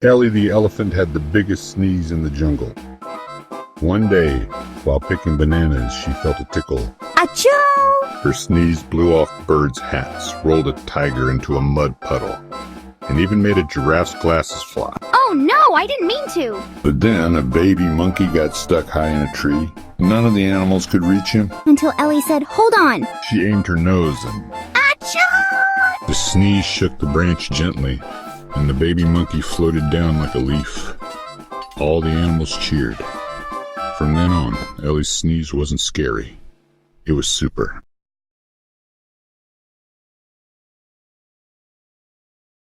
Ellie the elephant had the biggest sneeze in the jungle. One day, while picking bananas, she felt a tickle. Achoo! Her sneeze blew off birds' hats, rolled a tiger into a mud puddle, and even made a giraffe's glasses fly. Oh no, I didn't mean to. But then a baby monkey got stuck high in a tree. None of the animals could reach him. Until Ellie said, hold on. She aimed her nose and Achoo! the sneeze shook the branch gently, and the baby monkey floated down like a leaf. All the animals cheered. From then on, Ellie's sneeze wasn't scary. It was super.